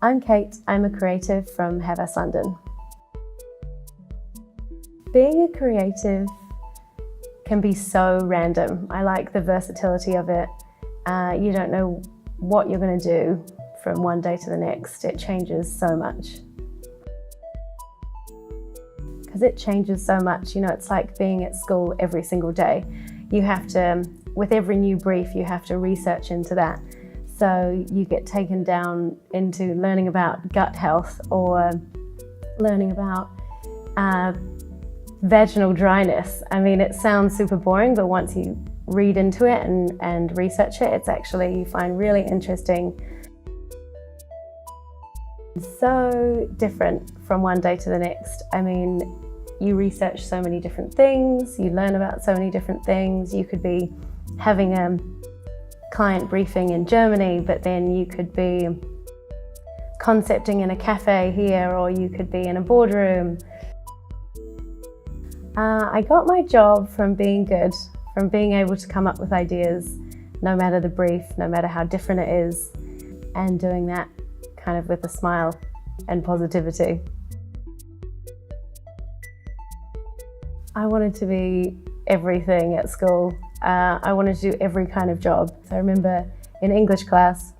I'm Kate, I'm a creative from HKX London. Being a creative can be so random. I like the versatility of it. You don't know what you're going to do from one day to the next. It changes so much. Because it changes so much, you know, it's like being at school every single day. You have to, with every new brief, you have to research into that. So you get taken down into learning about gut health or learning about vaginal dryness. I mean, it sounds super boring, but once you read into it and research it, it's actually, you find really interesting. So different from one day to the next. I mean, you research so many different things, you learn about so many different things. You could be having a client briefing in Germany, but then you could be concepting in a cafe here, or you could be in a boardroom. I got my job from being good, from being able to come up with ideas, no matter the brief, no matter how different it is, and doing that kind of with a smile and positivity. I wanted to be everything at school. I wanted to do every kind of job. So I remember in English class,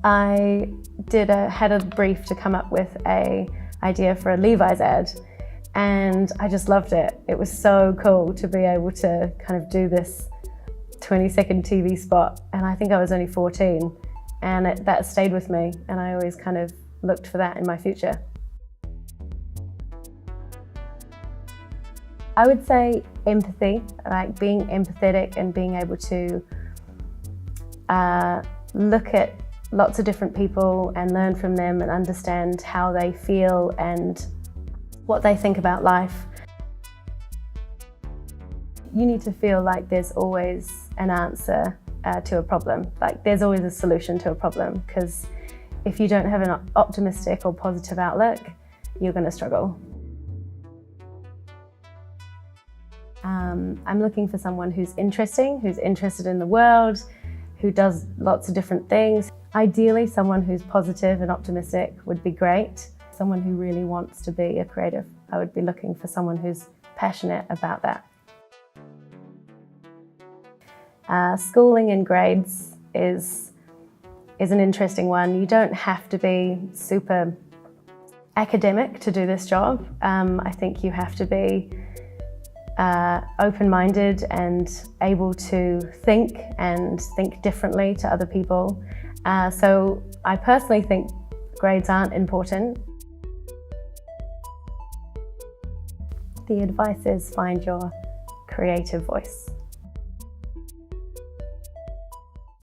I had a brief to come up with an idea for a Levi's ad, and I just loved it. It was so cool to be able to kind of do this 20-second TV spot, and I think I was only 14, and that stayed with me, and I always kind of looked for that in my future. I would say empathy, like being empathetic and being able to look at lots of different people and learn from them and understand how they feel and what they think about life. You need to feel like there's always an answer to a problem, like there's always a solution to a problem, because if you don't have an optimistic or positive outlook, you're going to struggle. I'm looking for someone who's interesting, who's interested in the world, who does lots of different things. Ideally, someone who's positive and optimistic would be great. Someone who really wants to be a creative. I would be looking for someone who's passionate about that. Schooling and grades is an interesting one. You don't have to be super academic to do this job. I think you have to be open-minded and able to think differently to other people. So I personally think grades aren't important. The advice is find your creative voice.